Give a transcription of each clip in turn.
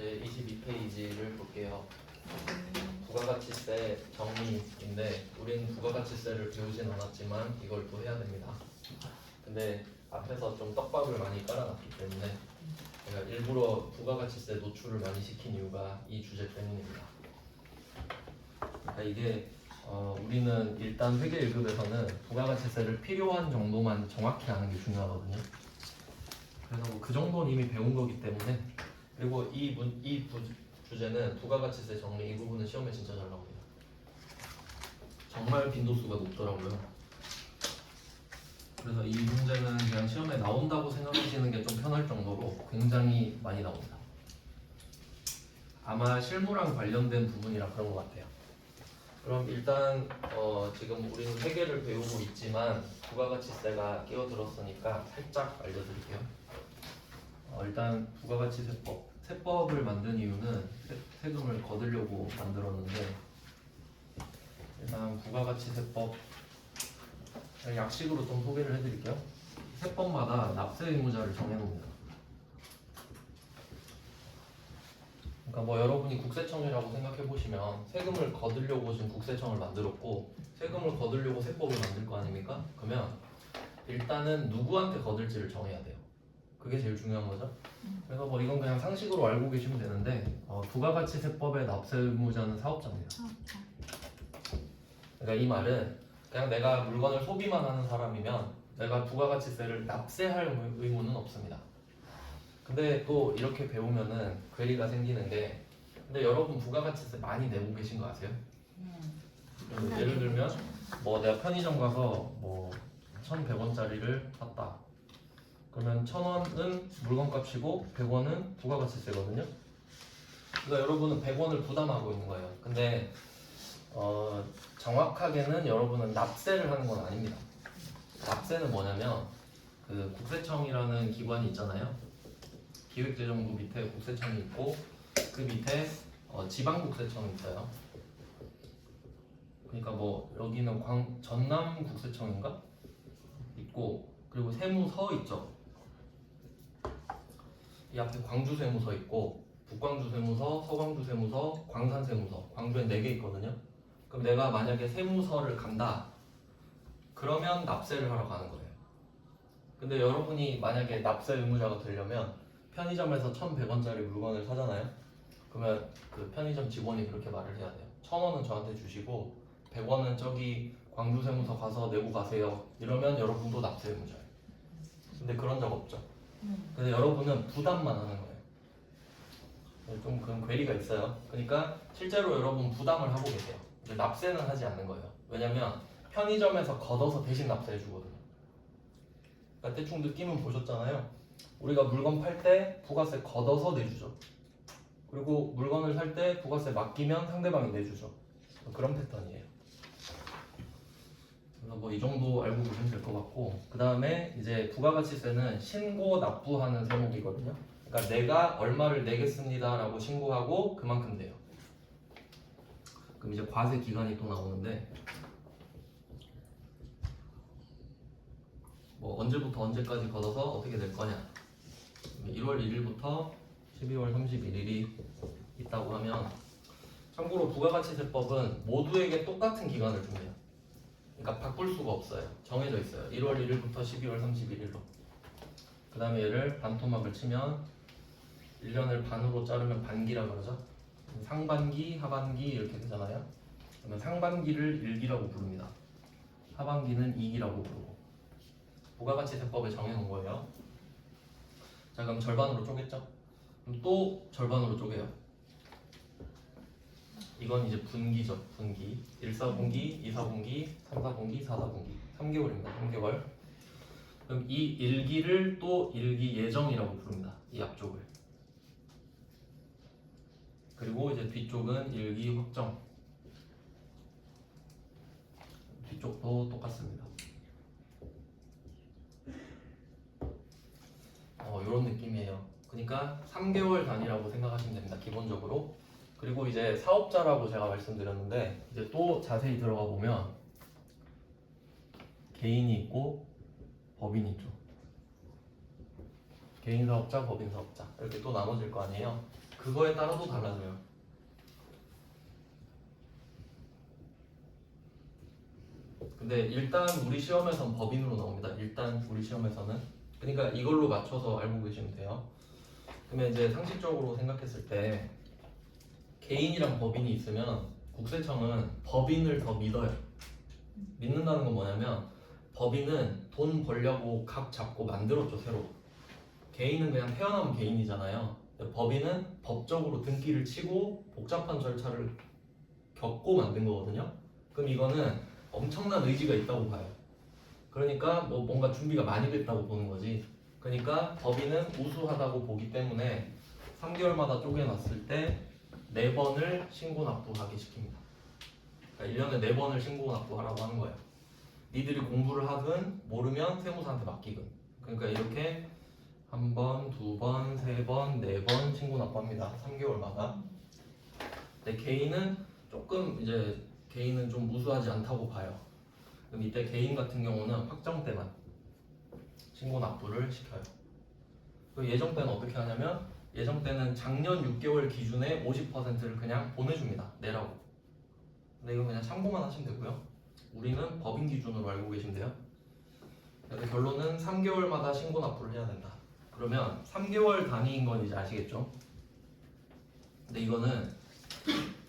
이제 22페이지를 볼게요. 부가가치세 정리인데 우리는 부가가치세를 배우진 않았지만 이걸 또 해야 됩니다. 근데 앞에서 좀 떡밥을 많이 깔아놨기 때문에 제가 일부러 부가가치세 노출을 많이 시킨 이유가 이 주제 때문입니다. 그러니까 이게 우리는 일단 회계 1급에서는 부가가치세를 필요한 정도만 정확히 아는 게 중요하거든요. 그래서 그 정도는 이미 배운 거기 때문에, 그리고 이 주제는 부가가치세 정리 이 부분은 시험에 진짜 잘 나옵니다. 정말 빈도수가 높더라고요. 그래서 이 문제는 그냥 시험에 나온다고 생각하시는 게 좀 편할 정도로 굉장히 많이 나옵니다. 아마 실무랑 관련된 부분이라 그런 것 같아요. 그럼 일단 지금 우리는 회계를 배우고 있지만 부가가치세가 끼어들었으니까 살짝 알려드릴게요. 일단 세법을 만든 이유는 세금을 거두려고 만들었는데, 일단 부가가치세법 약식으로 좀 소개를 해드릴게요. 세법마다 납세 의무자를 정해놓습니다. 그러니까 뭐 여러분이 국세청이라고 생각해 보시면 세금을 거두려고 지금 국세청을 만들었고, 세금을 거두려고 세법을 만들 거 아닙니까? 그러면 일단은 누구한테 거둘지를 정해야 돼요. 그게 제일 중요한 거죠. 그래서 뭐 이건 그냥 상식으로 알고 계시면 되는데, 부가가치세법의 납세 의무자는 사업자입니다. 그러니까 이 말은 그냥 내가 물건을 소비만 하는 사람이면 내가 부가가치세를 납세할 의무는 없습니다. 근데 또 이렇게 배우면은 괴리가 생기는 게, 근데 여러분 부가가치세 많이 내고 계신 거 아세요? 예를 들면 뭐 내가 편의점 가서 뭐 1,100원짜리를 샀다. 그러면 1,000원은 물건값이고 100원은 부가가치세거든요. 그러니까 여러분은 100원을 부담하고 있는 거예요. 근데 정확하게는 여러분은 납세를 하는 건 아닙니다. 납세는 뭐냐면 그 국세청이라는 기관이 있잖아요. 기획재정부 밑에 국세청이 있고 그 밑에 지방국세청이 있어요. 그러니까 뭐 여기는 전남 국세청인가 있고, 그리고 세무서 있죠. 이 앞에 광주 세무서 있고, 북광주 세무서, 서광주 세무서, 광산 세무서, 광주에 4개 있거든요. 그럼 내가 만약에 세무서를 간다, 그러면 납세를 하러 가는 거예요. 근데 여러분이 만약에 납세 의무자가 되려면 편의점에서 1,100원짜리 물건을 사잖아요. 그러면 그 편의점 직원이 그렇게 말을 해야 돼요. 1,000원은 저한테 주시고 100원은 저기 광주 세무서 가서 내고 가세요. 이러면 여러분도 납세 의무자예요. 근데 그런 적 없죠. 근데 여러분은 부담만 하는 거예요. 좀 그런 괴리가 있어요. 그러니까 실제로 여러분 부담을 하고 계세요. 근데 납세는 하지 않는 거예요. 왜냐면 편의점에서 걷어서 대신 납세해 주거든요. 그러니까 대충 느낌은 보셨잖아요. 우리가 물건 팔 때 부가세 걷어서 내주죠. 그리고 물건을 살 때 부가세 맡기면 상대방이 내주죠. 그런 패턴이에요. 그래서 뭐 이 정도 알고 보시면 될 것 같고, 그 다음에 이제 부가가치세는 신고 납부하는 세목이거든요. 그러니까 내가 얼마를 내겠습니다라고 신고하고 그만큼 돼요. 그럼 이제 과세 기간이 또 나오는데, 뭐 언제부터 언제까지 걷어서 어떻게 될 거냐. 1월 1일부터 12월 31일이 있다고 하면, 참고로 부가가치세법은 모두에게 똑같은 기간을 줍니다. 그러니까 바꿀 수가 없어요. 정해져 있어요. 1월 1일부터 12월 31일로. 그 다음에 얘를 반토막을 치면 1년을 반으로 자르면 반기라 그러죠. 상반기, 하반기 이렇게 되잖아요. 그러면 상반기를 1기라고 부릅니다. 하반기는 2기라고 부르고. 부가가치세법에 정해놓은 거예요. 자, 그럼 절반으로 쪼갰죠? 그럼 또 절반으로 쪼개요. 이건 이제 분기죠. 분기. 1사분기, 2사분기, 3사분기, 4사분기. 3개월입니다. 3개월. 그럼 이 1기를 또 1기 예정이라고 부릅니다. 이 앞쪽을. 그리고 이제 뒤쪽은 1기 확정. 뒤쪽도 똑같습니다. 이런 느낌이에요. 그러니까 3개월 단위라고 생각하시면 됩니다. 기본적으로. 그리고 이제 사업자라고 제가 말씀드렸는데, 이제 또 자세히 들어가 보면 개인이 있고 법인이 있죠. 개인 사업자, 법인 사업자 이렇게 또 나눠질 거 아니에요. 그거에 따라 또 달라져요. 근데 일단 우리 시험에선 법인으로 나옵니다. 일단 우리 시험에서는. 그러니까 이걸로 맞춰서 알고 계시면 돼요. 그러면 이제 상식적으로 생각했을 때 개인이랑 법인이 있으면 국세청은 법인을 더 믿어요. 믿는다는 건 뭐냐면 법인은 돈 벌려고 각 잡고 만들었죠, 새로. 개인은 그냥 태어나면 개인이잖아요. 법인은 법적으로 등기를 치고 복잡한 절차를 겪고 만든 거거든요. 그럼 이거는 엄청난 의지가 있다고 봐요. 그러니까 뭐 뭔가 준비가 많이 됐다고 보는 거지. 그러니까 법인은 우수하다고 보기 때문에 3개월마다 쪼개놨을 때 4번을 신고 납부하게 시킵니다. 그러니까 1년에 4번을 신고 납부하라고 하는 거예요. 니들이 공부를 하든 모르면 세무사한테 맡기든. 그러니까 이렇게 1번, 2번, 3번, 4번 신고 납부합니다. 3개월마다. 근데 개인은 조금 이제 개인은 좀 우수하지 않다고 봐요. 그럼 이때 개인 같은 경우는 확정 때만 신고 납부를 시켜요. 그 예정 때는 어떻게 하냐면 예정 때는 작년 6개월 기준에 50%를 그냥 보내줍니다. 내라고. 근데 이거 그냥 참고만 하시면 되고요. 우리는 법인 기준으로 알고 계시면 돼요. 그래서 결론은 3개월마다 신고 납부를 해야 된다. 그러면 3개월 단위인 건 이제 아시겠죠? 근데 이거는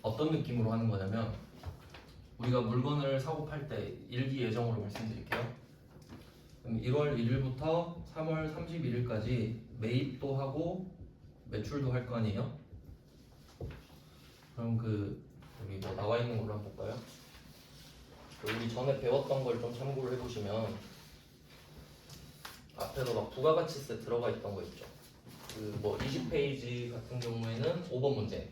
어떤 느낌으로 하는 거냐면 우리가 물건을 사고 팔 때 일기 예정으로 말씀드릴게요. 그럼 1월 1일부터 3월 31일까지 매입도 하고 매출도 할 거 아니에요? 그럼 여기 뭐 나와 있는 걸로 한번 볼까요? 우리 전에 배웠던 걸 좀 참고를 해보시면 앞에서 막 부가가치세 들어가 있던 거 있죠. 뭐 20페이지 같은 경우에는 5번 문제.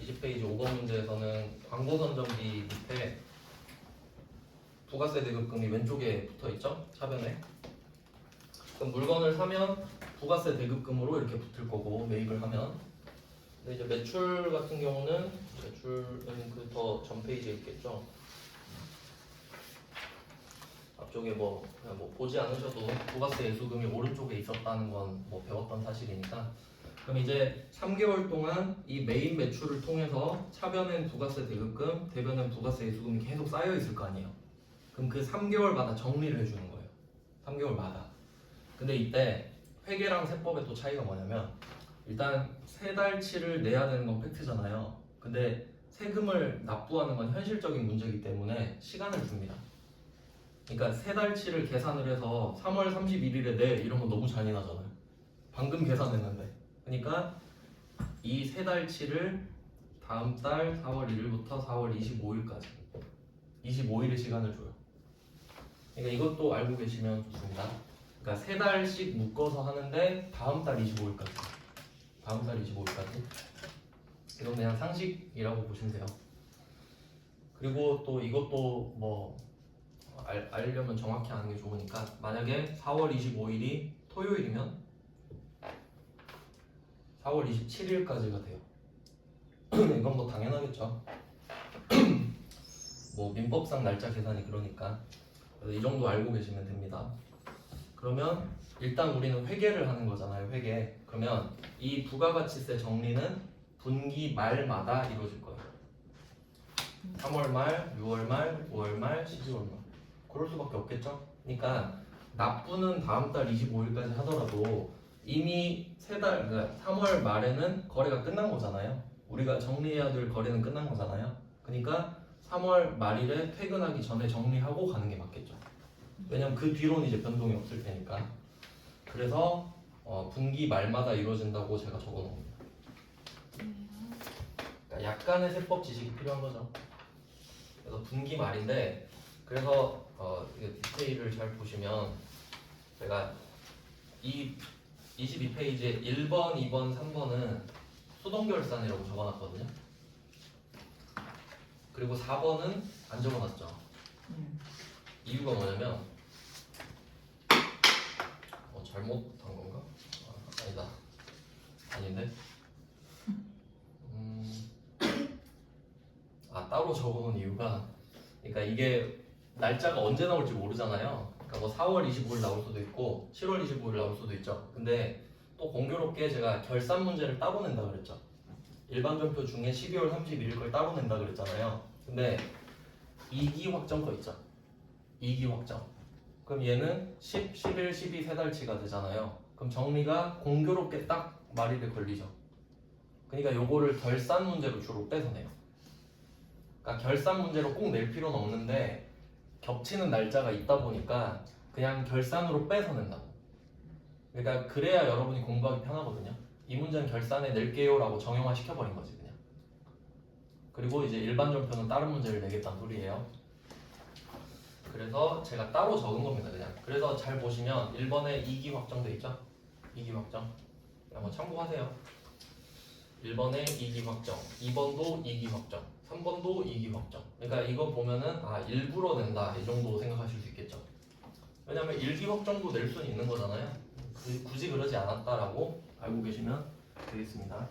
20페이지 5번 문제에서는 광고 선정비 밑에 부가세 대급금이 왼쪽에 붙어 있죠? 차변에. 그럼 물건을 사면 부가세 대급금으로 이렇게 붙을 거고 매입을 하면. 근데 이제 매출 같은 경우는 매출은 더 전 페이지에 있겠죠. 앞쪽에 그냥 보지 않으셔도 부가세 예수금이 오른쪽에 있었다는 건 뭐 배웠던 사실이니까. 그럼 이제 3개월 동안 이 메인 매출을 통해서 차변엔 부가세 대급금, 대변엔 부가세 예수금이 계속 쌓여 있을 거 아니에요. 그럼 그 3개월마다 정리를 해주는 거예요. 3개월마다. 근데 이때 회계랑 세법의 또 차이가 뭐냐면 일단 세 달치를 내야 되는 건 팩트잖아요. 근데 세금을 납부하는 건 현실적인 문제이기 때문에 시간을 줍니다. 그러니까 세 달치를 계산을 해서 3월 31일에 내 이러면 너무 잔인하잖아요. 방금 계산했는데. 그러니까 이 세 달치를 다음 달 4월 1일부터 4월 25일까지 25일의 시간을 줘요. 그러니까 이것도 알고 계시면 좋습니다. 그러니까 세 달씩 묶어서 하는데 다음 달 25일까지. 다음 달 25일까지. 이건 그냥 상식이라고 보시면 돼요. 그리고 또 이것도 알려면 정확히 아는 게 좋으니까 만약에 4월 25일이 토요일이면 4월 27일까지가 돼요. 이건 뭐 당연하겠죠. 뭐 민법상 날짜 계산이 그러니까. 그래서 이 정도 알고 계시면 됩니다. 그러면 일단 우리는 회계를 하는 거잖아요. 회계. 그러면 이 부가가치세 정리는 분기 말마다 이루어질 거예요. 3월 말, 6월 말, 5월 말, 12월 말. 그럴 수밖에 없겠죠. 그러니까 납부는 다음 달 25일까지 하더라도 이미 그러니까 3월 말에는 거래가 끝난 거잖아요. 우리가 정리해야 될 거래는 끝난 거잖아요. 그러니까 3월 말일에 퇴근하기 전에 정리하고 가는 게 맞겠죠. 왜냐면 그 뒤로는 이제 변동이 없을 테니까. 그래서 분기 말마다 이루어진다고 제가 적어 놓습니다. 그러니까 약간의 세법 지식이 필요한 거죠. 그래서 분기 말인데 그래서 디테일을 잘 보시면 제가 이 22페이지에 1번, 2번, 3번은 수동결산이라고 적어놨거든요. 그리고 4번은 안 적어놨죠. 이유가 뭐냐면 잘못한 건가? 아니다. 아닌데? 따로 적어놓은 이유가 그러니까 이게 날짜가 언제 나올지 모르잖아요. 그러니까 뭐 4월 25일 나올 수도 있고 7월 25일 나올 수도 있죠. 근데 또 공교롭게 제가 결산 문제를 따로 낸다 그랬죠. 일반 전표 중에 12월 31일 걸 따로 낸다 그랬잖아요. 근데 2기 확정 거 있죠. 2기 확정. 그럼 얘는 10, 11, 12 세 달치가 되잖아요. 그럼 정리가 공교롭게 딱 말일에 걸리죠. 그러니까 요거를 결산 문제로 주로 뺏어내요. 그러니까 결산 문제로 꼭 낼 필요는 없는데 겹치는 날짜가 있다 보니까 그냥 결산으로 뺏어낸다고. 그러니까 그래야 여러분이 공부하기 편하거든요. 이 문제는 결산에 낼게요 라고 정형화 시켜버린 거지 그냥. 그리고 이제 일반 전표는 다른 문제를 내겠다는 소리예요. 그래서 제가 따로 적은 겁니다 그냥. 그래서 잘 보시면 1번에 2기 확정돼 있죠. 2기 확정 한번 참고하세요. 1번에 2기 확정, 2번도 2기 확정, 3번도 2기 확정. 그러니까 이거 보면은 아 일부러 낸다 이 정도 생각하실 수 있겠죠. 왜냐면 1기 확정도 낼 수는 있는 거잖아요. 굳이 그러지 않았다라고 알고 계시면 되겠습니다.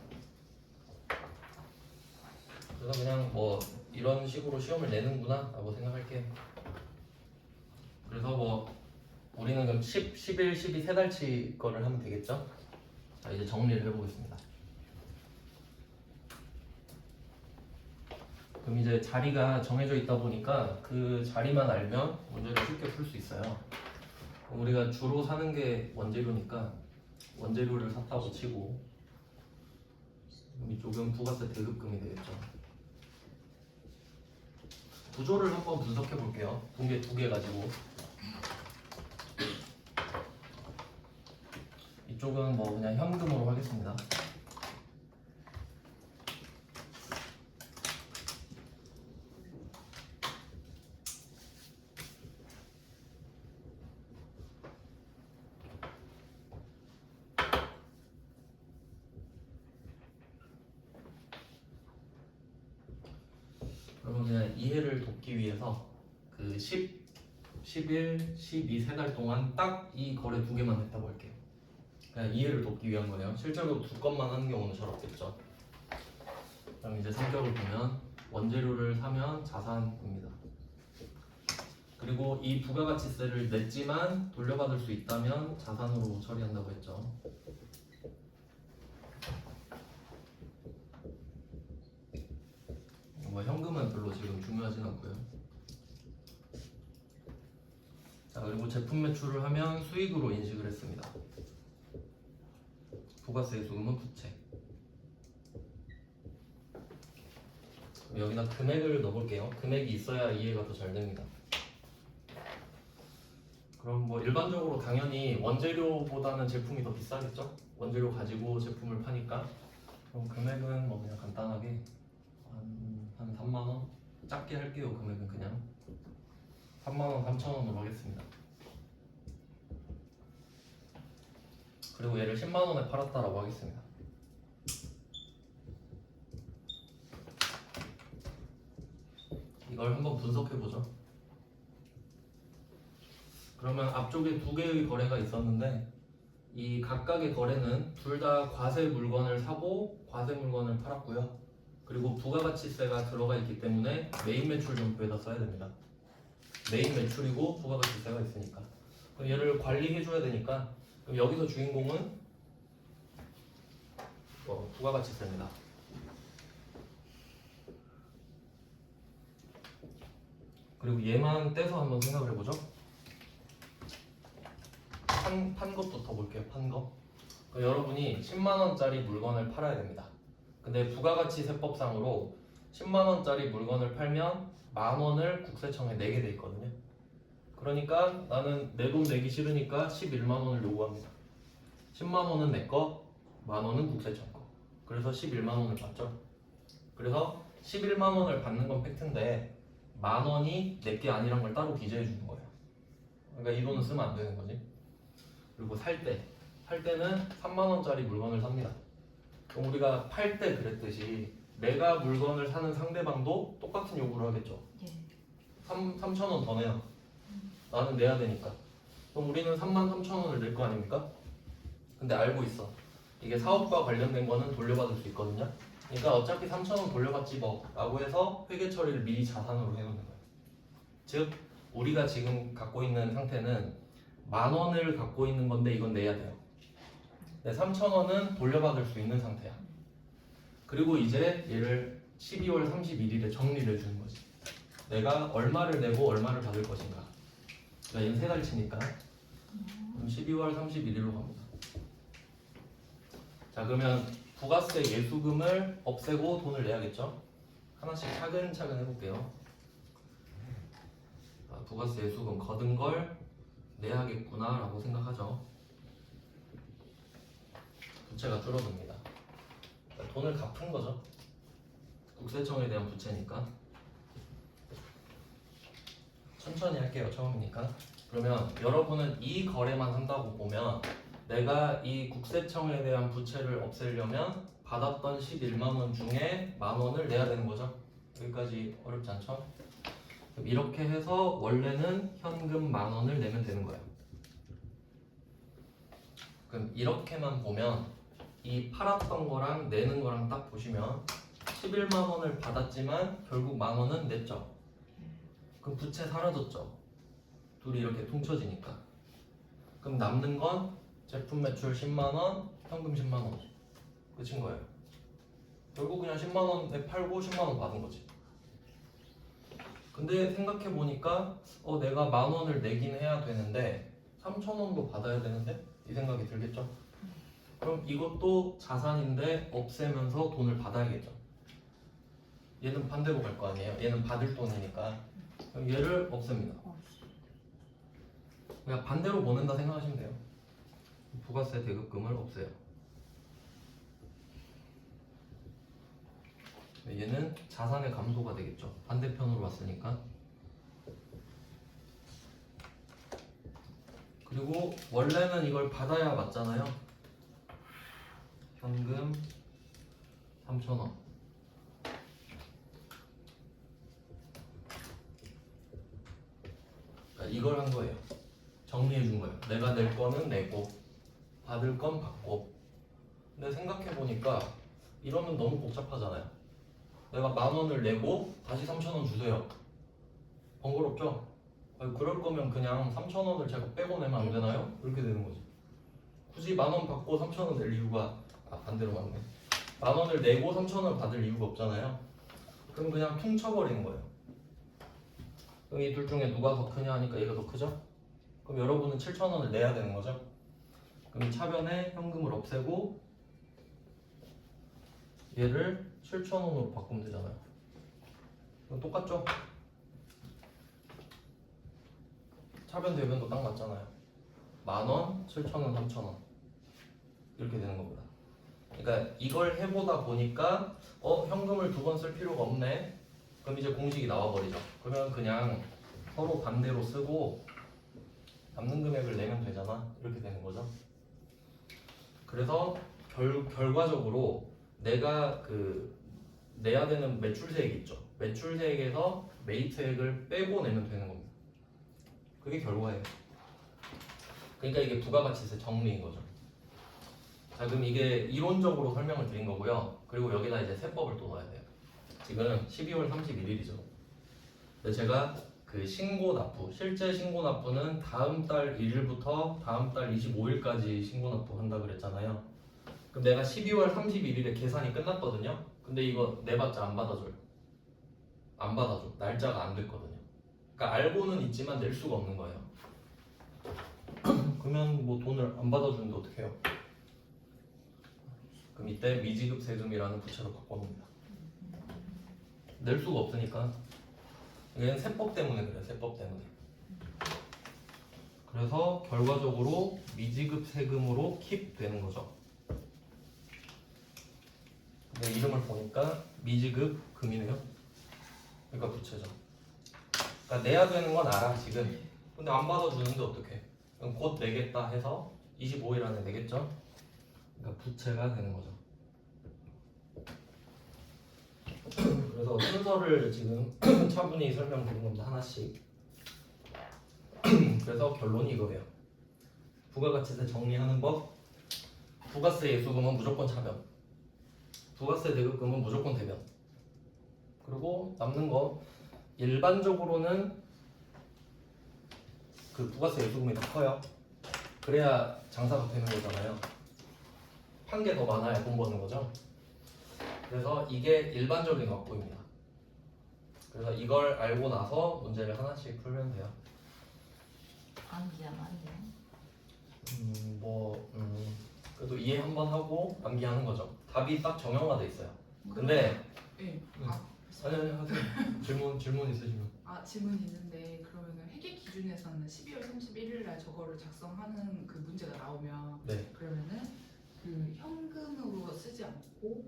그래서 그냥 뭐 이런 식으로 시험을 내는구나 라고 생각할게요. 그래서 뭐 우리는 그럼 10, 11, 12 세 달치 거를 하면 되겠죠. 자 이제 정리를 해보겠습니다. 그럼 이제 자리가 정해져 있다 보니까 그 자리만 알면 문제를 쉽게 풀 수 있어요. 우리가 주로 사는 게 원재료니까 원재료를 샀다고 치고 이쪽은 부가세 대급금이 되겠죠. 구조를 한번 분석해 볼게요. 분계 두 개 가지고 이쪽은 뭐 그냥 현금으로 하겠습니다. 그러면 그냥 이해를 돕기 위해서 그 10, 11, 12 세 달 동안 딱 이 거래 두 개만 했다고 할게요. 그냥 이해를 돕기 위한 거예요. 실제로 두 건만 하는 경우는 잘 없겠죠. 그럼 이제 성격을 보면 원재료를 사면 자산입니다. 그리고 이 부가가치세를 냈지만 돌려받을 수 있다면 자산으로 처리한다고 했죠. 뭐 현금은 별로 지금 중요하진 않고요. 자 그리고 제품 매출을 하면 수익으로 인식을 했습니다. 부가세 수금은 부채. 여기다 금액을 넣어볼게요. 금액이 있어야 이해가 더 잘 됩니다. 그럼 뭐 일반적으로 당연히 원재료보다는 제품이 더 비싸겠죠? 원재료 가지고 제품을 파니까. 그럼 금액은 뭐 그냥 간단하게 한 3만원? 작게 할게요. 금액은 그냥 3만원, 3천원으로 하겠습니다. 그리고 얘를 10만원에 팔았다라고 하겠습니다. 이걸 한번 분석해보죠. 그러면 앞쪽에 두 개의 거래가 있었는데 이 각각의 거래는 둘 다 과세 물건을 사고 과세 물건을 팔았고요. 그리고 부가가치세가 들어가 있기 때문에 메인 매출 전표에다 써야 됩니다. 메인 매출이고 부가가치세가 있으니까. 그럼 얘를 관리해줘야 되니까 그럼 여기서 주인공은 부가가치세입니다. 그리고 얘만 떼서 한번 생각을 해보죠. 판 것부터 볼게요. 판 거. 그러니까 여러분이 10만원짜리 물건을 팔아야 됩니다. 근데 부가가치세법상으로 10만원짜리 물건을 팔면 만원을 국세청에 내게 돼 있거든요. 그러니까 나는 내 돈 내기 싫으니까 11만원을 요구합니다. 10만원은 내 거, 만원은 국세청 거. 그래서 11만원을 받죠. 그래서 11만원을 받는 건 팩트인데 만원이 내 게 아니란 걸 따로 기재해 주는 거예요. 그러니까 이 돈은 쓰면 안 되는 거지. 그리고 살 때는 3만원짜리 물건을 삽니다. 그럼 우리가 팔 때 그랬듯이 내가 물건을 사는 상대방도 똑같은 요구를 하겠죠. 3천원 더 내요. 나는 내야 되니까. 그럼 우리는 33,000원을 낼 거 아닙니까? 근데 알고 있어. 이게 사업과 관련된 거는 돌려받을 수 있거든요. 그러니까 어차피 3,000원 돌려받지 뭐 라고 해서 회계 처리를 미리 자산으로 해놓는 거예요. 즉 우리가 지금 갖고 있는 상태는 10,000원을 갖고 있는 건데 이건 내야 돼요. 네, 3,000원은 돌려받을 수 있는 상태야. 그리고 이제 얘를 12월 31일에 정리를 해주는 거지. 내가 얼마를 내고 얼마를 받을 것인가. 그러니까 얘는 세 달치니까. 그럼 12월 31일로 갑니다. 자, 그러면 부가세 예수금을 없애고 돈을 내야겠죠? 하나씩 차근차근 해볼게요. 부가세 예수금 거둔 걸 내야겠구나 라고 생각하죠. 부채가 줄어듭니다. 그러니까 돈을 갚은 거죠. 국세청에 대한 부채니까. 천천히 할게요. 처음이니까. 그러면 여러분은 이 거래만 한다고 보면 내가 이 국세청에 대한 부채를 없애려면 받았던 11만 원 중에 10,000원을 내야 되는 거죠. 여기까지 어렵지 않죠? 그럼 이렇게 해서 원래는 현금 10,000원을 내면 되는 거예요. 그럼 이렇게만 보면 이 팔았던 거랑 내는 거랑 딱 보시면 11만 원을 받았지만 결국 10,000원은 냈죠. 그럼 부채 사라졌죠. 둘이 이렇게 퉁쳐지니까. 그럼 남는 건 제품 매출 10만 원, 현금 10만 원. 끝인 거예요. 결국 그냥 10만 원에 팔고 10만 원 받은 거지. 근데 생각해 보니까 내가 10,000원을 내긴 해야 되는데 3,000원도 받아야 되는데 이 생각이 들겠죠. 그럼 이것도 자산인데 없애면서 돈을 받아야겠죠. 얘는 반대로 갈 거 아니에요. 얘는 받을 돈이니까. 그럼 얘를 없앱니다. 그냥 반대로 보낸다 생각하시면 돼요. 부가세 대급금을 없애요. 얘는 자산의 감소가 되겠죠. 반대편으로 왔으니까. 그리고 원래는 이걸 받아야 맞잖아요. 현금 3,000원. 그러니까 이걸 한 거예요. 정리해 준 거예요. 내가 낼 거는 내고 받을 건 받고. 근데 생각해 보니까 이러면 너무 복잡하잖아요. 내가 10,000원을 내고 다시 3,000원 주세요. 번거롭죠? 그럴 거면 그냥 3,000원을 제가 빼고 내면 안 되나요? 이렇게 되는 거지. 굳이 10,000원 받고 3,000원 낼 이유가 반대로 맞네. 10,000원을 내고 3,000원 받을 이유가 없잖아요. 그럼 그냥 퉁쳐버리는 거예요. 그럼 이 둘 중에 누가 더 크냐 하니까 얘가 더 크죠? 그럼 여러분은 7,000원을 내야 되는 거죠? 그럼 이 차변에 현금을 없애고 얘를 7,000원으로 바꾸면 되잖아요. 그럼 똑같죠? 차변 대변도 딱 맞잖아요. 10,000원, 7,000원, 3,000원 이렇게 되는 겁니다. 그러니까 이걸 해보다 보니까 현금을 2번 쓸 필요가 없네. 그럼 이제 공식이 나와버리죠. 그러면 그냥 서로 반대로 쓰고 남는 금액을 내면 되잖아. 이렇게 되는 거죠. 그래서 결과적으로 내가 내야 되는 매출세액 있죠. 매출세액에서 메이트액을 빼고 내면 되는 겁니다. 그게 결과예요. 그러니까 이게 부가가치세 정리인 거죠. 자, 그럼 이게 이론적으로 설명을 드린 거고요. 그리고 여기다 이제 세법을 또 넣어야 돼요. 지금 12월 31일이죠. 근데 제가 신고 납부, 실제 신고 납부는 다음 달 1일부터 다음 달 25일까지 신고 납부 한다 그랬잖아요. 그럼 내가 12월 31일에 계산이 끝났거든요. 근데 이거 내봤자 안 받아줘요. 안 받아줘. 날짜가 안 됐거든요. 그러니까 알고는 있지만 낼 수가 없는 거예요. 그러면 뭐 돈을 안 받아주는데 어떻게 해요? 그럼 이때 미지급 세금이라는 부채로 바꿔놓습니다. 낼 수가 없으니까. 이건 세법 때문에 그래요. 세법 때문에. 그래서 결과적으로 미지급 세금으로 킵 되는 거죠. 근데 이름을 보니까 미지급 금이네요. 그러니까 부채죠. 그러니까 내야 되는 건 알아 지금. 근데 안 받아주는데 어떡해? 그럼 곧 내겠다 해서 25일 안에 내겠죠? 그러니까 부채가 되는 거죠. 그래서 순서를 지금 차분히 설명드린 겁니다. 하나씩. 그래서 결론이 이거예요. 부가가치세 정리하는 법. 부가세 예수금은 무조건 차변. 부가세 대급금은 무조건 대변. 그리고 남는 거 일반적으로는 그 부가세 요소금이 더 커요. 그래야 장사가 되는 거잖아요. 판 게 더 많아야 돈 버는 거죠. 그래서 이게 일반적인 확보입니다. 그래서 이걸 알고 나서 문제를 하나씩 풀면 돼요. 암기하면 안 돼요? 그래도 이해 한번 하고 암기하는 거죠. 답이 딱 정형화돼 있어요. 근데 네. 아니 하세요. 질문 있으시면. 질문이 있는데 그러면은 회계 기준에서는 12월 31일 날 저거를 작성하는 그 문제가 나오면 네. 그러면은 그 현금으로 쓰지 않고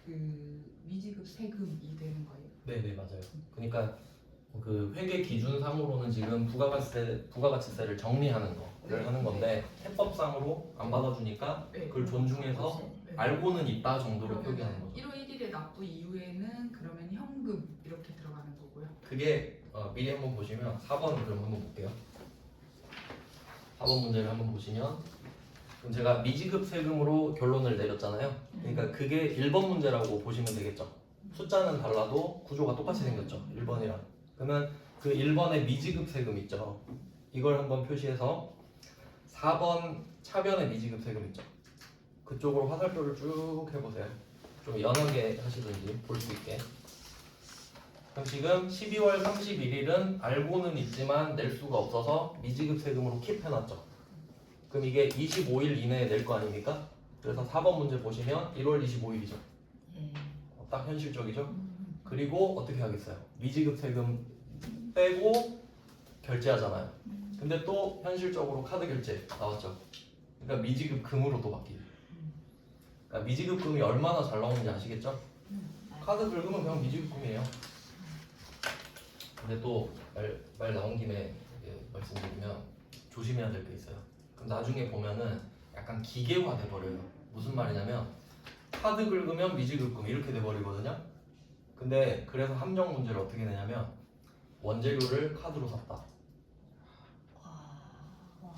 그 미지급 세금이 되는 거예요. 네 맞아요. 그러니까 그 회계 기준상으로는 지금 부가가치세를 정리하는 거를 네. 하는 건데 해법상으로 안 받아주니까 네. 그걸 존중해서 네. 알고는 있다 정도로 그러면은 표기하는 거죠. 1월 1일에 납부 이후에는 그러면 현금 이렇게 들어가는 거고요. 그게 미리 한번 보시면 4번을 그럼 한번 볼게요. 4번 문제를 한번 보시면 그럼 제가 미지급 세금으로 결론을 내렸잖아요. 그러니까 그게 1번 문제라고 보시면 되겠죠. 숫자는 달라도 구조가 똑같이 생겼죠. 1번이랑. 그러면 그 1번의 미지급 세금 있죠. 이걸 한번 표시해서 4번 차변의 미지급 세금 있죠. 그쪽으로 화살표를 쭉 해보세요. 좀 연하게 하시든지 볼 수 있게. 그럼 지금 12월 31일은 알고는 있지만 낼 수가 없어서 미지급 세금으로 킵해놨죠. 그럼 이게 25일 이내에 낼 거 아닙니까? 그래서 4번 문제 보시면 1월 25일이죠. 예. 딱 현실적이죠. 그리고 어떻게 하겠어요? 미지급 세금 빼고 결제하잖아요. 근데 또 현실적으로 카드 결제 나왔죠. 그러니까 미지급 금으로 또 바뀌죠. 그러니까 미지급 금이 얼마나 잘 나오는지 아시겠죠? 카드 긁으면 그냥 미지급 금이에요. 근데 또 말 나온 김에 말씀드리면 조심해야 될 게 있어요. 그럼 나중에 보면은 약간 기계화 돼버려요. 무슨 말이냐면 카드 긁으면 미지급금 이렇게 돼버리거든요. 근데 그래서 함정 문제를 어떻게 내냐면 원재료를 카드로 샀다.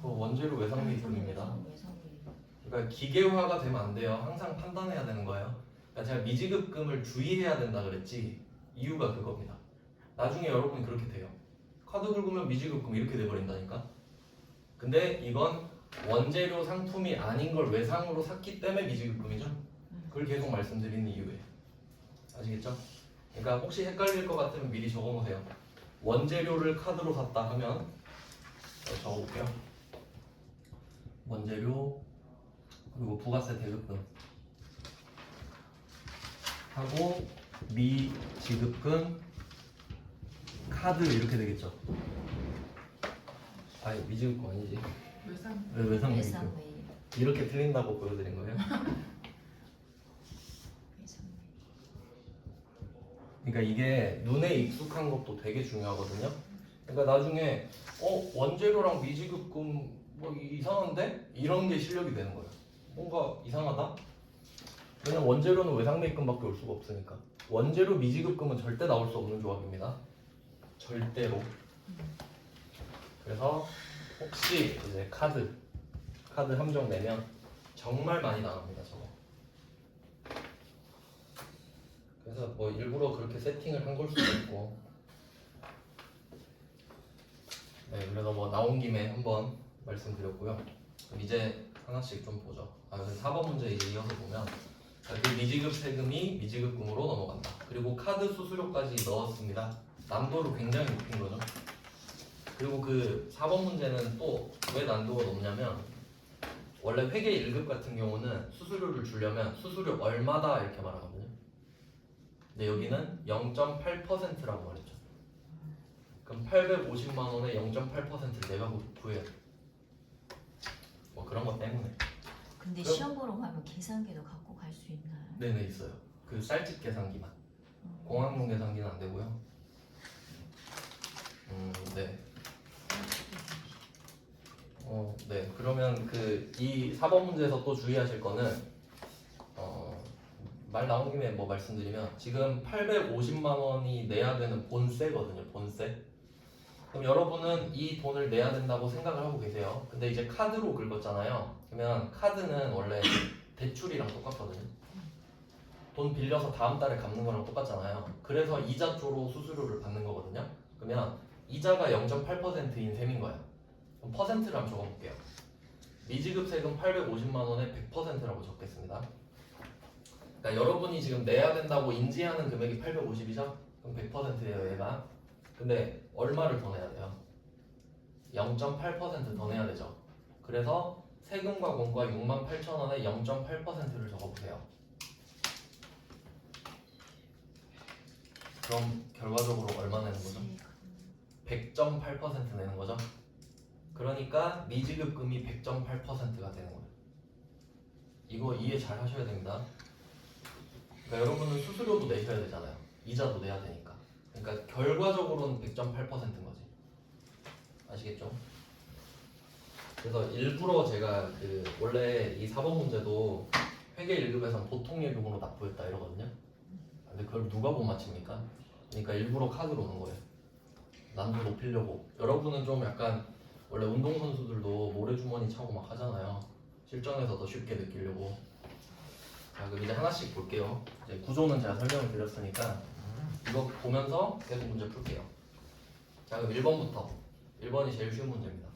그 원재료 외상미입금입니다. 그러니까 기계화가 되면 안 돼요. 항상 판단해야 되는 거예요. 그러니까 제가 미지급금을 주의해야 된다 그랬지 이유가 그겁니다. 나중에 여러분이 그렇게 돼요. 카드 긁으면 미지급금 이렇게 돼버린다니까. 근데 이건 원재료 상품이 아닌 걸 외상으로 샀기 때문에 미지급금이죠. 그걸 계속 말씀드리는 이유예요. 아시겠죠? 그러니까 혹시 헷갈릴 것 같으면 미리 적어놓으세요. 원재료를 카드로 샀다 하면 적어볼게요. 원재료 그리고 부가세 대급금 하고 미지급금 카드 이렇게 되겠죠. 아니 미지급금 아니지. 외상미입금. 이렇게 틀린다고 보여드린 거예요. 그러니까 이게 눈에 익숙한 것도 되게 중요하거든요. 그러니까 나중에 원재료랑 미지급금 뭐 이상한데? 이런 게 실력이 되는 거예요. 뭔가 이상하다? 왜냐면 원재료는 외상매입금밖에 올 수가 없으니까. 원재료 미지급금은 절대 나올 수 없는 조합입니다. 절대로. 그래서 혹시 이제 카드 함정 내면 정말 많이 나갑니다 저거. 그래서 뭐 일부러 그렇게 세팅을 한 걸 수도 있고. 네, 그래서 뭐 나온 김에 한번 말씀드렸고요. 그럼 이제 하나씩 좀 보죠. 그래서 4번 문제 이제 이어서 보면 그 미지급 세금이 미지급금으로 넘어간다. 그리고 카드 수수료까지 넣었습니다. 난도를 굉장히 높인 거죠. 그리고 그 4번 문제는 또 왜 난도가 높냐면 원래 회계 1급 같은 경우는 수수료를 주려면 수수료 얼마다 이렇게 말하거든요. 근데 여기는 0.8%라고 말했죠. 그럼 850만 원에 0.8%를 내가 구해야 돼. 뭐 그런 것 때문에. 근데 그럼- 시험 보러 가면 계산기도 갖고 갈 수 있나요? 네네 있어요. 그 쌀집 계산기만. 공항용 계산기는 안 되고요. 네. 네. 그러면 이 4번 문제에서 또 주의하실 거는 말 나온 김에 뭐 말씀드리면 지금 850만 원이 내야 되는 본세거든요. 본세. 그럼 여러분은 이 돈을 내야 된다고 생각을 하고 계세요. 근데 이제 카드로 긁었잖아요. 그러면 카드는 원래 대출이랑 똑같거든요. 돈 빌려서 다음 달에 갚는 거랑 똑같잖아요. 그래서 이자 쪽으로 수수료를 받는 거거든요. 그러면 이자가 0.8%인 셈인 거예요. 그럼 퍼센트를 한번 적어볼게요. 미지급 세금 850만 원에 100%라고 적겠습니다. 그러니까 여러분이 지금 내야 된다고 인지하는 금액이 850이죠? 그럼 100%예요 얘가. 근데 얼마를 더 내야 돼요? 0.8% 더 내야 되죠. 그래서 세금과 공과 68,000원에 0.8%를 적어보세요. 그럼 결과적으로 얼마 내는 거죠? 100.8% 내는 거죠. 그러니까 미지급금이 100.8%가 되는 거예요. 이거 이해 잘 하셔야 됩니다. 그러니까 여러분은 수수료도 내셔야 되잖아요. 이자도 내야 되니까. 그러니까 결과적으로는 100.8%인 거지. 아시겠죠? 그래서 일부러 제가 그 원래 이 4번 문제도 회계 1급에서는 보통 예금으로 납부했다 이러거든요. 근데 그걸 누가 못 맞춥니까? 그러니까 일부러 카드로 오는 거예요. 난도 높이려고. 여러분은 좀 약간 원래 운동선수들도 모래주머니 차고 막 하잖아요. 실전에서 더 쉽게 느끼려고. 자, 그럼 이제 하나씩 볼게요. 이제 구조는 제가 설명을 드렸으니까 이거 보면서 계속 문제 풀게요. 자, 그럼 1번부터. 1번이 제일 쉬운 문제입니다.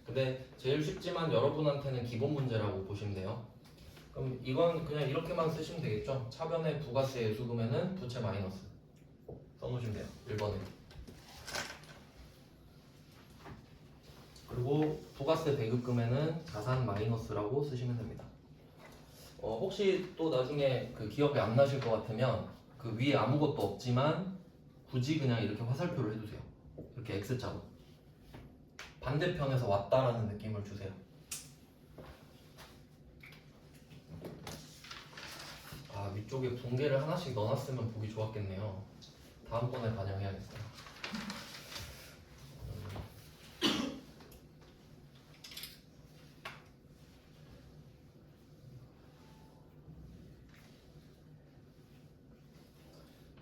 근데 제일 쉽지만 여러분한테는 기본 문제라고 보시면 돼요. 그럼 이건 그냥 이렇게만 쓰시면 되겠죠? 차변의 부가세 예수금에는 부채 마이너스 써놓으시면 돼요. 1번에. 그리고 부가세 대급금에는 자산 마이너스라고 쓰시면 됩니다. 혹시 또 나중에 그 기억이 안 나실 것 같으면 그 위에 아무것도 없지만 굳이 그냥 이렇게 화살표를 해주세요. 이렇게 X자로. 반대편에서 왔다라는 느낌을 주세요. 아, 위쪽에 붕괴를 하나씩 넣어놨으면 보기 좋았겠네요. 다음번에 반영해야겠어요.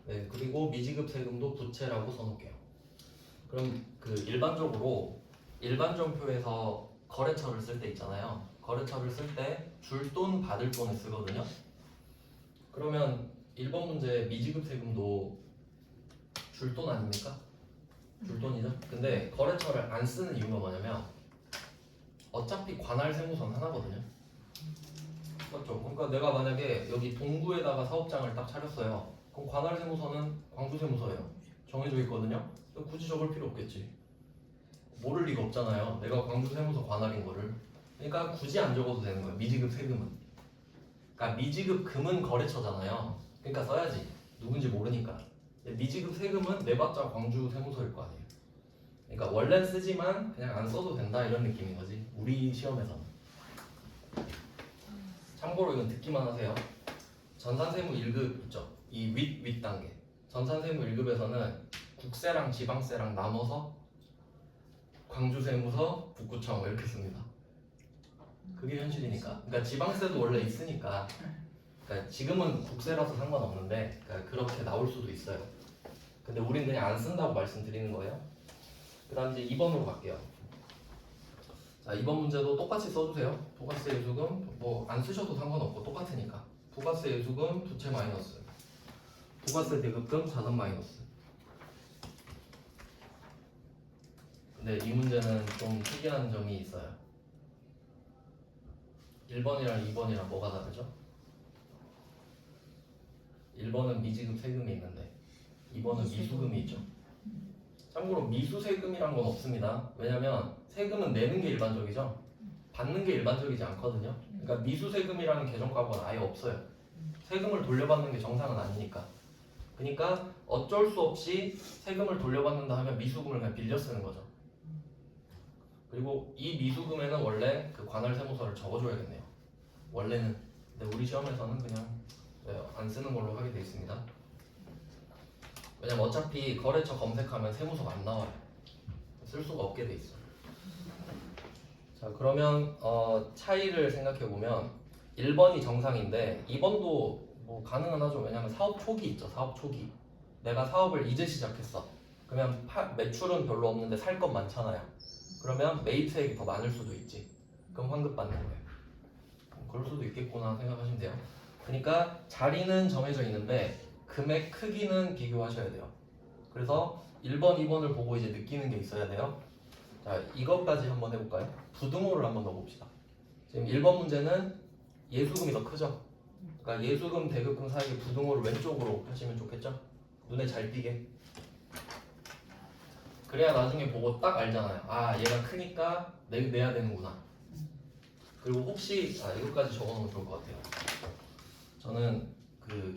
네, 그리고 미지급 세금도 부채라고 써놓을게요. 그럼 그 일반정표에서 거래처를 쓸 때 있잖아요. 거래처를 쓸 때 줄 돈 받을 돈을 쓰거든요. 그러면 1번 문제 미지급 세금도 줄 돈 아닙니까? 줄 돈이죠. 근데 거래처를 안 쓰는 이유가 뭐냐면 어차피 관할 세무서는 하나거든요. 맞죠? 그러니까 내가 만약에 여기 동구에다가 사업장을 딱 차렸어요. 그럼 관할 세무서는 광주세무서예요. 정해져 있거든요. 굳이 적을 필요 없겠지. 모를 리가 없잖아요. 내가 광주세무서 관할인 거를. 그러니까 굳이 안 적어도 되는 거예요. 미지급 세금은. 그러니까 미지급 금은 거래처잖아요. 그러니까 써야지. 누군지 모르니까. 미지급 세금은 내봤자 광주세무서일 거 아니에요. 그러니까 원래 쓰지만 그냥 안 써도 된다 이런 느낌인 거지. 우리 시험에서는. 참고로 이건 듣기만 하세요. 전산세무 1급 있죠. 이 윗 단계. 전산세무 1급에서는 국세랑 지방세랑 나눠서 광주세무서, 북구청 이렇게 씁니다. 그게 현실이니까. 그러니까 지방세도 원래 있으니까. 그러니까 지금은 국세라서 상관없는데 그러니까 그렇게 나올 수도 있어요. 근데 우린 그냥 안 쓴다고 말씀드리는 거예요. 그 다음 이제 2번으로 갈게요. 자, 2번 문제도 똑같이 써주세요. 부가세 예수금 뭐 안 쓰셔도 상관없고 똑같으니까. 부가세 예수금 부채 마이너스, 부가세 대급금 자산 마이너스. 근데 이 문제는 좀 특이한 점이 있어요. 1번이랑 2번이랑 뭐가 다르죠? 1번은 미지급 세금이 있는데 2번은 미수금이 있죠. 참고로 미수세금이란 건 없습니다. 왜냐면 세금은 내는 게 일반적이죠. 받는 게 일반적이지 않거든요. 그러니까 미수세금이라는 계정값은 아예 없어요. 세금을 돌려받는 게 정상은 아니니까. 그러니까 어쩔 수 없이 세금을 돌려받는다 하면 미수금을 그냥 빌려 쓰는 거죠. 그리고 이 미수금에는 원래 그 관할 세무서를 적어줘야겠네요. 원래는. 근데 우리 시험에서는 그냥 안 쓰는 걸로 하게 돼 있습니다. 왜냐면 어차피 거래처 검색하면 세무서가 안 나와요. 쓸 수가 없게 돼 있어요. 자, 그러면 차이를 생각해 보면 1번이 정상인데 2번도 뭐 가능은 하죠. 왜냐면 사업 초기 있죠. 사업 초기. 내가 사업을 이제 시작했어. 그러면 매출은 별로 없는데 살 건 많잖아요. 그러면 매입세액이 더 많을 수도 있지. 그럼 환급 받는 거예요. 그럴 수도 있겠구나 생각하시면 돼요. 그러니까 자리는 정해져 있는데 금액 크기는 비교하셔야 돼요. 그래서 1번, 2번을 보고 이제 느끼는 게 있어야 돼요. 자, 자, 이것까지 한번 해볼까요? 부등호를 한번 넣어봅시다. 지금 1번 문제는 예수금이 더 크죠? 그러니까 예수금, 대급금 사이의 부등호를 왼쪽으로 하시면 좋겠죠? 눈에 잘 띄게. 그래야 나중에 보고 딱 알잖아요. 아, 얘가 크니까 내야 되는구나. 그리고 혹시 이것까지 적어놓으면 좋을 것 같아요. 저는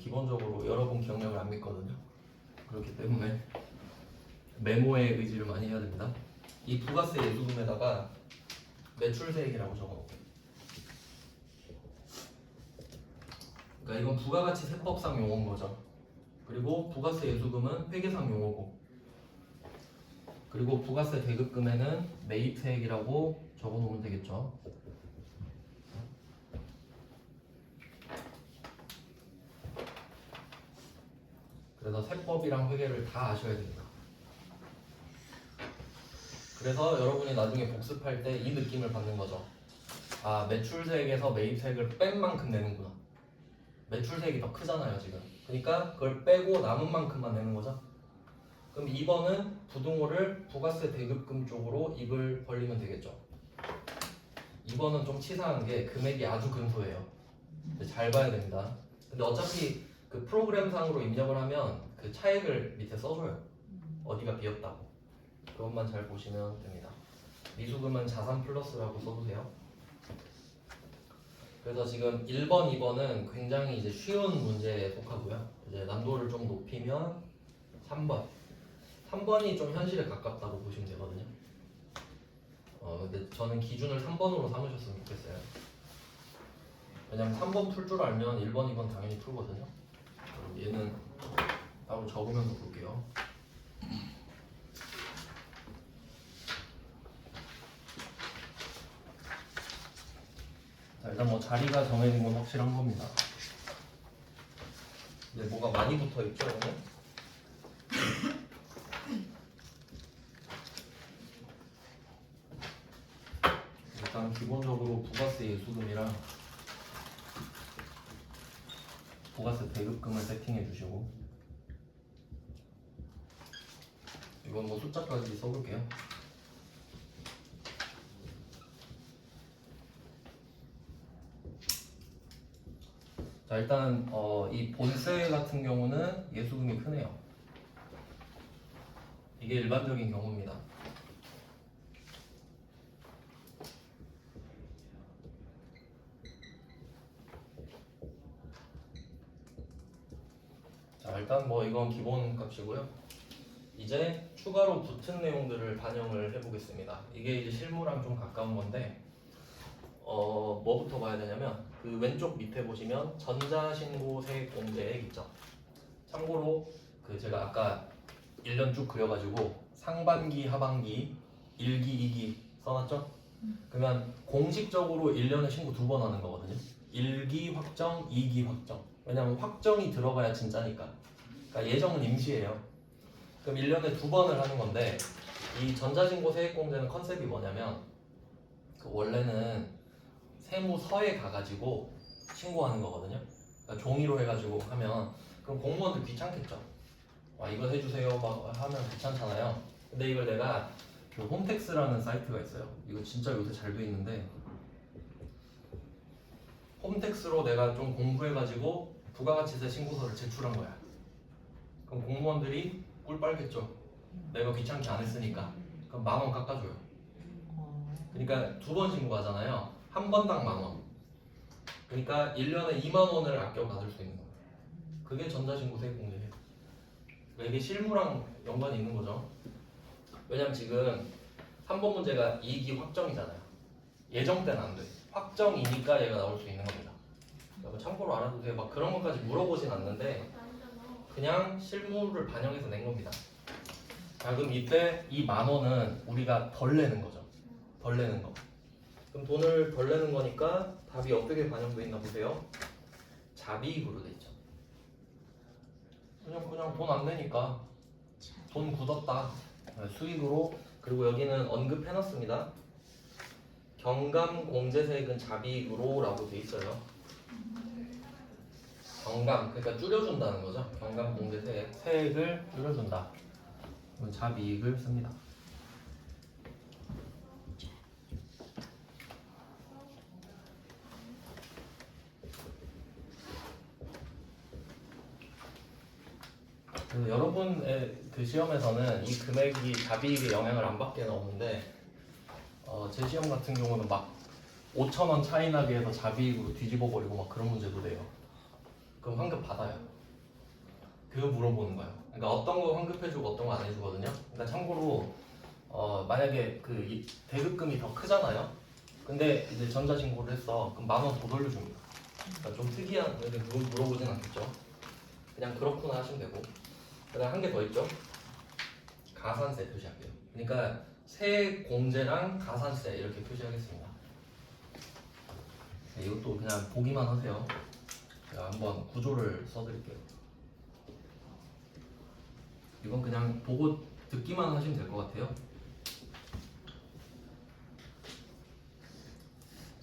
기본적으로 여러분 기억력을 안 믿거든요. 그렇기 때문에 메모의 의지를 많이 해야 됩니다. 이 부가세 예수금에다가 매출세액이라고 적어놓을게요. 그러니까 이건 부가가치 세법상 용어인 거죠. 그리고 부가세 예수금은 회계상 용어고, 그리고 부가세 대급금에는 매입세액이라고 적어놓으면 되겠죠. 그래서 세법이랑 회계를 다 아셔야 됩니다. 그래서 여러분이 나중에 복습할 때 이 느낌을 받는 거죠. 아, 매출세액에서 매입세액을 뺀 만큼 내는구나. 매출세액이 더 크잖아요 지금. 그러니까 그걸 빼고 남은 만큼만 내는 거죠. 그럼 2번은 부등호를 부가세 대급금 쪽으로 입을 벌리면 되겠죠. 2번은 좀 치사한 게 금액이 아주 근소해요. 잘 봐야 됩니다. 근데 어차피 그 프로그램상으로 입력을 하면 그 차액을 밑에 써줘요. 어디가 비었다고. 그것만 잘 보시면 됩니다. 미수금은 자산 플러스라고 써주세요. 그래서 지금 1번, 2번은 굉장히 이제 쉬운 문제에 속하고요. 이제 난도를 좀 높이면 3번. 3번이 좀 현실에 가깝다고 보시면 되거든요. 근데 저는 기준을 3번으로 삼으셨으면 좋겠어요. 왜냐면 3번 풀 줄 알면 1번, 2번 당연히 풀거든요. 그럼 얘는 따로 적으면서 볼게요. 자, 일단 뭐 자리가 정해진 건 확실한 겁니다. 근데 뭐가 많이 붙어 있죠, 오늘? 일단 기본적으로 부가세 예수금이랑 부가세 대급금을 세팅해 주시고, 이건 뭐 숫자까지 써볼게요. 자, 일단 이 본세 같은 경우는 예수금이 크네요. 이게 일반적인 경우입니다. 자, 일단 뭐 이건 기본 값이고요. 이제 추가로 붙은 내용들을 반영을 해보겠습니다. 이게 이제 실무랑 좀 가까운 건데, 뭐부터 봐야 되냐면 그 왼쪽 밑에 보시면 전자신고세액공제액 있죠. 참고로 그 제가 아까 1년 쭉 그려가지고 상반기, 하반기, 1기, 2기 써놨죠? 그러면 공식적으로 1년에 신고 2번 하는 거거든요. 1기 확정, 2기 확정. 왜냐면 확정이 들어가야 진짜니까. 그러니까 예정은 임시예요. 그럼 1년에 2번을 하는 건데, 이 전자신고세액공제는 컨셉이 뭐냐면 그 원래는 세무서에 가가지고 신고하는 거거든요. 그러니까 종이로 해가지고 하면 그럼 공무원들 귀찮겠죠. 와, 이거 해주세요 막 하면 귀찮잖아요. 근데 이걸 내가 그 홈택스라는 사이트가 있어요. 이거 진짜 요새 잘 돼 있는데, 홈택스로 내가 좀 공부해가지고 부가가치세 신고서를 제출한 거야. 그럼 공무원들이 꿀 빨겠죠. 내가 귀찮게 안 했으니까. 그럼 10,000원 깎아줘요. 그러니까 2번 신고하잖아요. 한 번당 10,000원. 그러니까 1년에 20,000원을 아껴 받을 수 있는 거예요. 그게 전자신고세액공제예요. 그러니까 이게 실무랑 연관이 있는 거죠. 왜냐면 지금 3번 문제가 이익이 확정이잖아요. 예정 때는 안 돼. 확정이니까 얘가 나올 수 있는 겁니다. 그러니까 참고로 알아두세요. 막 그런 것까지 물어보진 않는데 그냥 실무를 반영해서 낸 겁니다. 자, 그럼 이때 이 10,000원은 우리가 덜 내는 거죠. 덜 내는 거. 그럼 돈을 덜 내는 거니까 답이 어떻게 반영돼 있나 보세요. 자비익으로 돼 있죠. 그냥 돈 안 내니까 돈 굳었다. 수익으로. 그리고 여기는 언급해놨습니다. 경감 공제세액은 자비익으로 라고 돼 있어요. 경감, 그러니까 줄여준다는 거죠. 경감 공제세액, 세액을 줄여준다. 그럼 자비익을 씁니다. 그래서 여러분의 그 시험에서는 이 금액이 자비익에 영향을 안 받게 나오는데 제 시험 같은 경우는 막 5,000원 차이 나게 해서 자비익으로 뒤집어 버리고 막 그런 문제도 돼요. 그럼 환급 받아요. 그거 물어보는 거예요. 그러니까 어떤 거 환급해주고 어떤 거 안 해주거든요. 그러니까 참고로 만약에 이 대급금이 더 크잖아요. 근데 이제 전자신고를 했어. 그럼 10,000원 더 돌려줍니다. 그러니까 좀 특이한, 근데 그건 물어보진 않겠죠. 그냥 그렇구나 하시면 되고. 그다음 한 개 더 있죠. 가산세 표시할게요. 그러니까 세공제랑 가산세 이렇게 표시하겠습니다. 네, 이것도 그냥 보기만 하세요. 제가 한번 구조를 써드릴게요. 이건 그냥 보고 듣기만 하시면 될 것 같아요.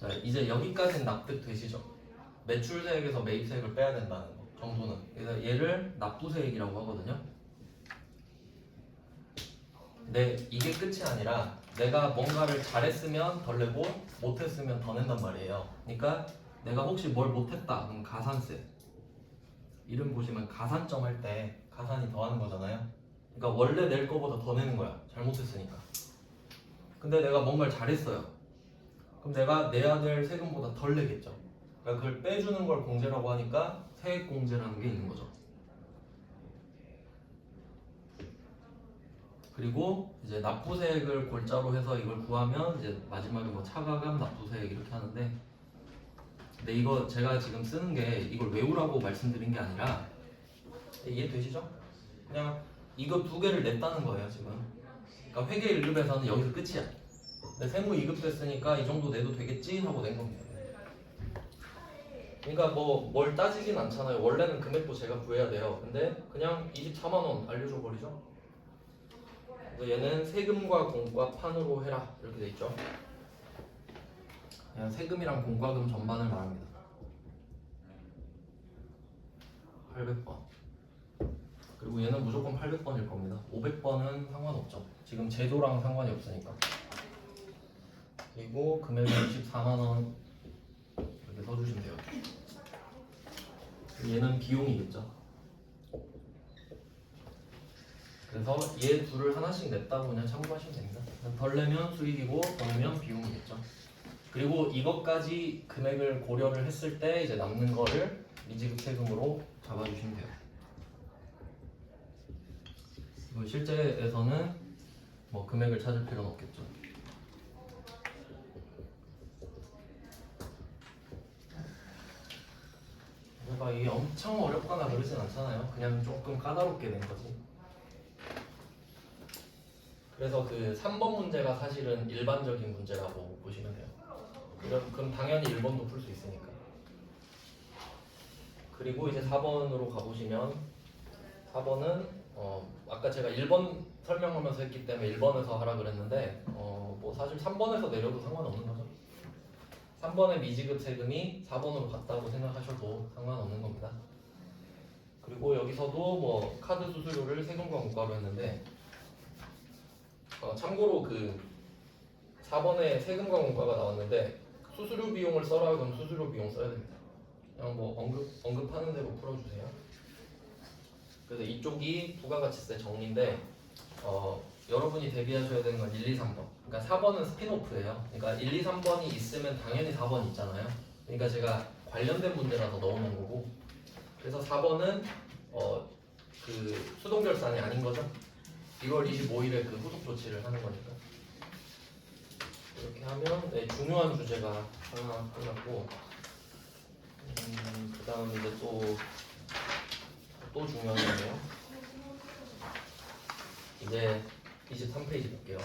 자, 이제 여기까지는 납득되시죠? 매출세액에서 매입세액을 빼야 된다는 거 정도는. 그래서 얘를 납부세액이라고 하거든요. 근데 이게 끝이 아니라 내가 뭔가를 잘했으면 덜 내고 못했으면 더 낸단 말이에요. 그러니까 내가 혹시 뭘 못했다 그럼 가산세. 이름 보시면 가산점 할 때 가산이 더하는 거잖아요. 그러니까 원래 낼 거보다 더 내는 거야. 잘못했으니까. 근데 내가 뭔가를 잘했어요. 그럼 내가 내야 될 세금보다 덜 내겠죠. 그러니까 그걸 빼주는 걸 공제라고 하니까 세액공제라는 게 있는 거죠. 그리고 이제 납부세액을 골자로 해서 이걸 구하면 이제 마지막에 뭐 차가감 납부세액 이렇게 하는데, 근데 이거 제가 지금 쓰는 게 이걸 외우라고 말씀드린 게 아니라, 이해되시죠? 그냥 이거 두 개를 냈다는 거예요 지금. 그러니까 회계 1급에서는 여기서 끝이야. 근데 세무 2급 됐으니까 이 정도 내도 되겠지 하고 낸 겁니다. 그러니까 뭐 뭘 따지진 않잖아요. 원래는 금액도 제가 구해야 돼요. 근데 그냥 24만 원 알려줘 버리죠. 그래서 얘는 세금과 공과판으로 해라 이렇게 돼 있죠. 그냥 세금이랑 공과금 전반을 말합니다. 800번. 그리고 얘는 무조건 800번일 겁니다. 500번은 상관없죠. 지금 제도랑 상관이 없으니까. 그리고 금액은 24만원 이렇게 써주시면 돼요. 얘는 비용이겠죠. 그래서 얘 둘을 하나씩 냈다고 그냥 참고하시면 됩니다. 덜 내면 수익이고 더 내면 비용이겠죠. 그리고 이것까지 금액을 고려를 했을 때 이제 남는 거를 미지급 세금으로 잡아주시면 돼요. 그리고 실제에서는 뭐 금액을 찾을 필요는 없겠죠. 그러니까 이게 엄청 어렵거나 그러진 않잖아요. 그냥 조금 까다롭게 낸 거지. 그래서 그 3번 문제가 사실은 일반적인 문제라고 보시면 돼요. 그럼 당연히 1번도 풀 수 있으니까. 그리고 이제 4번으로 가보시면 4번은 아까 제가 1번 설명하면서 했기 때문에 1번에서 하라 그랬는데 뭐 사실 3번에서 내려도 상관없는 거죠. 3번의 미지급 세금이 4번으로 갔다고 생각하셔도 상관없는 겁니다. 그리고 여기서도 뭐 카드 수수료를 세금과 공과로 했는데 참고로 그 4번에 세금과 공과가 나왔는데 수수료 비용을 써라 그럼 수수료 비용 써야 됩니다. 그냥 뭐 언급하는 대로 풀어주세요. 그래서 이쪽이 부가가치세 정리인데 여러분이 대비하셔야 되는 건 1, 2, 3번. 그러니까 4번은 스피노프예요. 그러니까 1, 2, 3번이 있으면 당연히 4번 있잖아요. 그러니까 제가 관련된 문제라서 넣어놓은 거고. 그래서 4번은 그 수동결산이 아닌 거죠. 1월 25일에 그 후속 조치를 하는 거니까. 이렇게 하면 네, 중요한 주제가 하나 끝났고, 그 다음 이제 또 중요한 거네요. 이제 23페이지 볼게요.